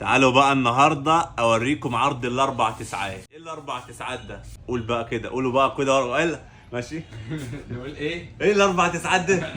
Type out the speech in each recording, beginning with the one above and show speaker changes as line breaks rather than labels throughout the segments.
تعالوا بقى النهارده اوريكم عرض الاربع تسعات. ايه الاربع تسعات ده؟ قول بقى كده، قولوا بقى كده ماشي.
نقول ايه؟
ايه الاربع تسعات ده؟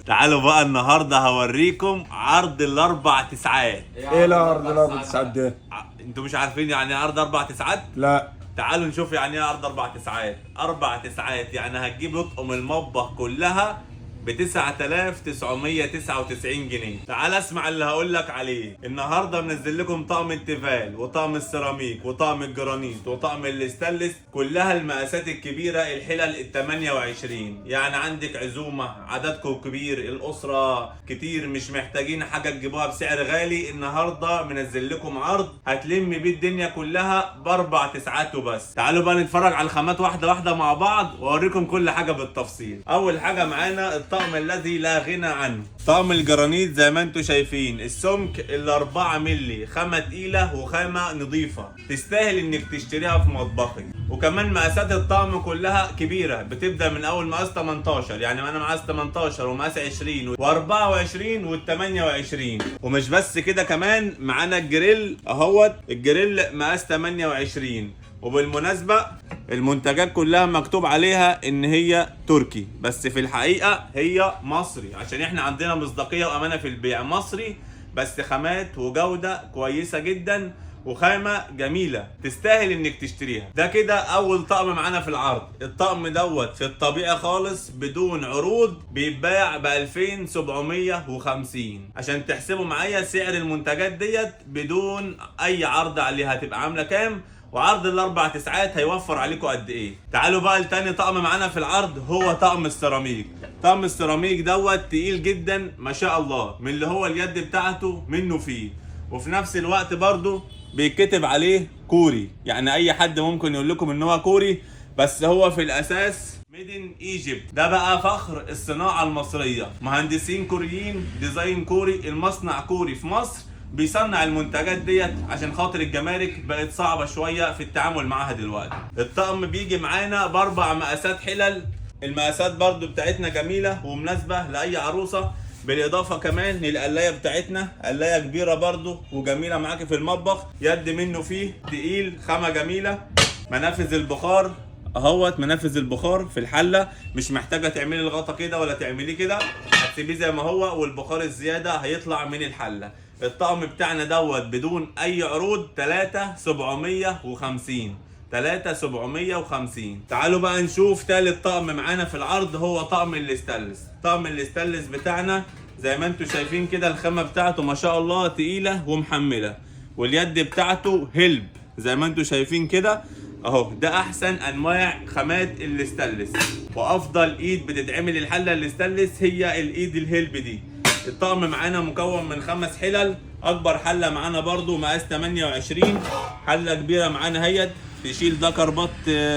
تعالوا بقى النهارده هوريكم عرض الاربع تسعات.
ايه العرض الاربع تسعات ده؟
انتوا مش عارفين يعني ايه عرض اربع تسعات؟
لا.
تعالوا نشوف يعني ايه عرض اربع تسعات. اربع تسعات يعني هتجيب اطقم المطبخ كلها ب 9999 جنيه. تعال اسمع اللي هقول لك عليه. النهارده منزل لكم طقم التيفال وطقم السيراميك وطقم الجرانيت وطقم الاستانلس، كلها المقاسات الكبيره، الحلل ال 28. يعني عندك عزومه، عددكم كبير، الاسره كتير، مش محتاجين حاجه تجيبوها بسعر غالي. النهارده منزل لكم عرض هتلم بيه الدنيا كلها باربع تسعات وبس. تعالوا بقى نتفرج على الخامات واحده واحده مع بعض واوريكم كل حاجه بالتفصيل. اول حاجه معانا الطقم الذي لا غنى عنه، طقم الجرانيت. زي ما انتم شايفين السمك ال 4 مللي، خامه تقيله وخامه نظيفه، تستاهل انك تشتريها في مطبخك. وكمان مقاسات الطقم كلها كبيره، بتبدا من اول مقاس 18، يعني انا مقاس 18 ومقاس 20 و24 وال28. ومش بس كده، كمان معانا الجريل اهوت، الجريل مقاس 28. وبالمناسبة المنتجات كلها مكتوب عليها ان هي تركي، بس في الحقيقة هي مصري، عشان احنا عندنا مصداقية وامانة في البيع. مصري بس خامات وجودة كويسة جدا وخامة جميلة تستاهل انك تشتريها. ده كده اول طقم معانا في العرض. الطقم دوت في الطبيعي خالص بدون عروض بيتباع ب 2750. عشان تحسبوا معايا سعر المنتجات ديت بدون اي عرض عليها هتبقى عاملة كام، وعرض الاربع تسعات هيوفر عليكم قد ايه. تعالوا بقى لتاني طقم معانا في العرض، هو طقم السيراميك. طقم السيراميك دوت تقيل جدا ما شاء الله، من اللي هو اليد بتاعته منه فيه، وفي نفس الوقت برضو بيتكتب عليه كوري. يعني اي حد ممكن يقول لكم ان هو كوري، بس هو في الاساس ميد ان ايجيبت. ده بقى فخر الصناعه المصريه، مهندسين كوريين، ديزاين كوري، المصنع كوري في مصر بيصنع المنتجات ديت، عشان خاطر الجمارك بقت صعبه شويه في التعامل معاها دلوقتي. الطقم بيجي معانا باربع مقاسات حلل. المقاسات برضو بتاعتنا جميله ومناسبه لاي عروسه. بالاضافه كمان للقلايه بتاعتنا، قلايه كبيره برضو وجميله معاكي في المطبخ، يد منه فيه تقيل، خامه جميله. منافذ البخار اهوت، منافذ البخار في الحله، مش محتاجه تعملي الغطا كده ولا تعمليه كده، هتسيبيه زي ما هو والبخار الزياده هيطلع من الحله. الطقم بتاعنا دوت بدون اي عروض 3750. 3750. تعالوا بقى نشوف تالت طقم معانا في العرض، هو طقم الاستانلس. طقم الاستانلس بتاعنا زي ما انتم شايفين كده، الخامه بتاعته ما شاء الله تقيله ومحمله، واليد بتاعته هلب زي ما انتم شايفين كده اهو. ده احسن انواع خامات الاستانلس، وافضل ايد بتتعمل الحله الاستانلس هي الايد الهلب دي. الطقم معانا مكون من 5 حلل. اكبر حله معانا برضو مقاس 28، حله كبيره معانا هيت تشيل دكر بط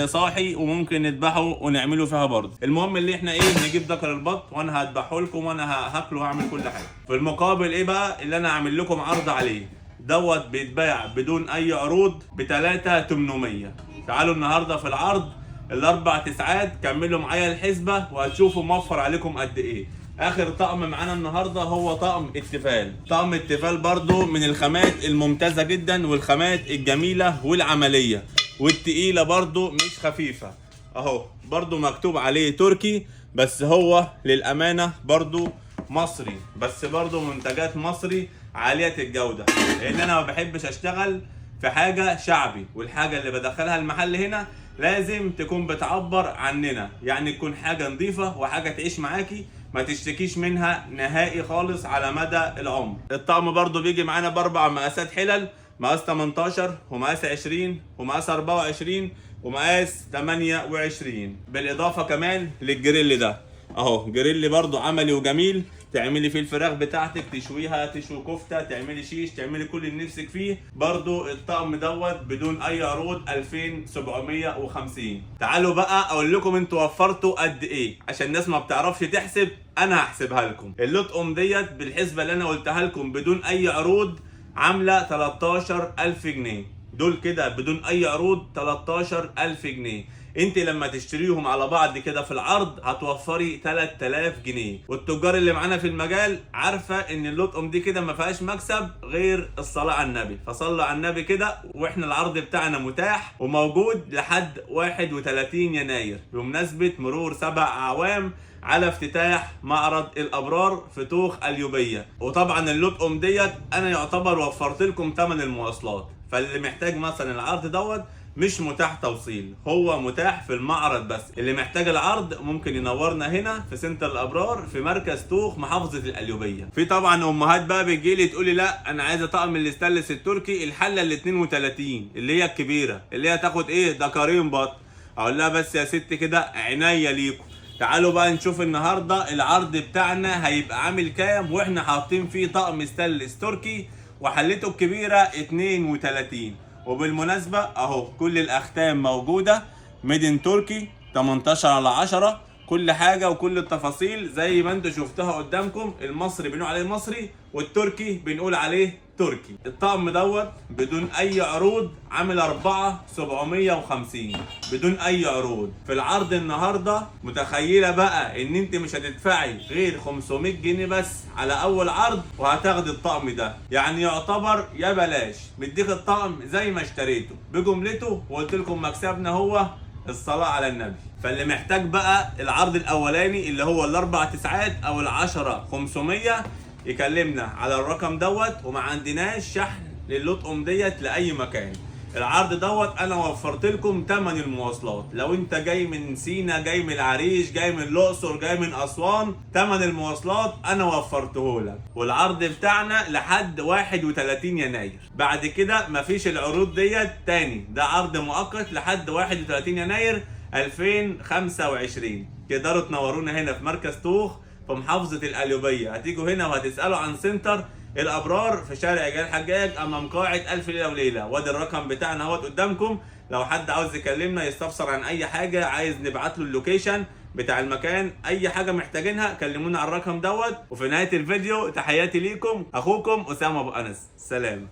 صاحي وممكن نذبحه ونعمله فيها برضه. المهم اللي احنا نجيب دكر البط وانا هذبحه لكم وانا هاكله وهعمل كل حاجه. في المقابل بقى اللي انا هعمل لكم عرض عليه دوت بيتباع بدون اي عروض ب 3800. تعالوا النهارده في العرض الاربع تسعات، كملوا معايا الحسبه وهتشوفوا موفر عليكم قد ايه. اخر طقم معانا النهارده هو طقم التيفال. طقم التيفال برضو من الخامات الممتازه جدا والخامات الجميله والعمليه والتقيله برضو مش خفيفه اهو. برضو مكتوب عليه تركي، بس هو للامانه برضو مصري، بس برضو منتجات مصري عاليه الجوده، لان انا ما بحبش اشتغل في حاجه شعبي، والحاجه اللي بدخلها المحل هنا لازم تكون بتعبر عننا، يعني تكون حاجه نظيفه وحاجه تعيش معاكي ما تشتكيش منها نهائي خالص على مدى العمر. الطقم برضو بيجي معانا باربع مقاسات حلل، مقاس 18 ومقاس 20 ومقاس 24 ومقاس 28، بالاضافه كمان للجريل ده اهو. جريل برضو عملي وجميل، تعملي فيه الفراخ بتاعتك، تشويها، تشوي كفته، تعملي شيش، تعملي كل اللي نفسك فيه. برضو الطقم دوت بدون اي عروض 2750. تعالوا بقى اقول لكم انتوا وفرتوا قد ايه، عشان الناس ما بتعرفش تحسب انا هحسبها لكم. اللطقم ديت بالحسبه اللي انا قلتها لكم بدون اي عروض عامله 13000 جنيه. دول كده بدون اي عروض 13000 جنيه. انت لما تشتريهم على بعض كده في العرض هتوفري 3000 جنيه. والتجار اللي معانا في المجال عارفه ان اللطقم دي كده ما فيهاش مكسب غير الصلاه على النبي، فصلوا على النبي كده. واحنا العرض بتاعنا متاح وموجود لحد 31 يناير بمناسبه مرور 7 اعوام على افتتاح معرض الابرار في توخ اليوبيه. وطبعا اللطقم ديت انا يعتبر وفرت لكم ثمن المواصلات، فاللي محتاج مثلا العرض دوت مش متاح توصيل، هو متاح في المعرض بس. اللي محتاج العرض ممكن ينورنا هنا في سنتر الابرار في مركز توخ محافظه القليوبيه. في طبعا امهات بقى بتجيلي تقول لي لا انا عايزه طقم الاستانلس التركي الحله ال 32 اللي هي الكبيره اللي هي تاخد ايه دكارين بط. اقول لها بس يا ست كده عينيا ليكم، تعالوا بقى نشوف النهارده العرض بتاعنا هيبقى عامل كام، واحنا حاطين فيه طقم ستانلس تركي وحلته الكبيره 32. وبالمناسبه اهو كل الاختام موجوده ميدن تركي 18/10، كل حاجه وكل التفاصيل زي ما انتوا شفتها قدامكم. المصري بنقول عليه مصري والتركي بنقول عليه تركي. الطقم دوت بدون اي عروض عامل 4750 بدون اي عروض في العرض النهارده. متخيله بقى ان انت مش هتدفعي غير 500 جنيه بس على اول عرض وهتاخدي الطقم ده، يعني يعتبر يا بلاش مديك الطقم زي ما اشتريته بجملته. وقلت لكم مكسبنا هو الصلاة على النبي. فاللي محتاج بقى العرض الاولاني اللي هو الاربع تسعات او ال10 500 يكلمنا على الرقم دوت. وما عندناش شحن للطقم ديت لاي مكان. العرض دوت انا وفرت لكم ثمن المواصلات. لو انت جاي من سينا، جاي من العريش، جاي من الاقصر، جاي من اسوان، ثمن المواصلات انا وفرته لك. والعرض بتاعنا لحد 31 يناير، بعد كده مفيش العروض ديت تاني. ده عرض مؤقت لحد 31 يناير 2025. تقدروا تنورونا هنا في مركز توخ في محافظة القليوبية. هتيجوا هنا وهتسألوا عن سنتر الابرار في شارع جلال الحجاج امام قاعة الف ليلة وليلة. وادي الرقم بتاعنا اهوت قدامكم. لو حد عاوز يكلمنا يستفسر عن اي حاجة، عايز نبعت له اللوكيشن بتاع المكان، اي حاجة محتاجينها كلمونا على الرقم دوت. وفي نهاية الفيديو تحياتي ليكم، اخوكم اسامة ابو انس، سلام.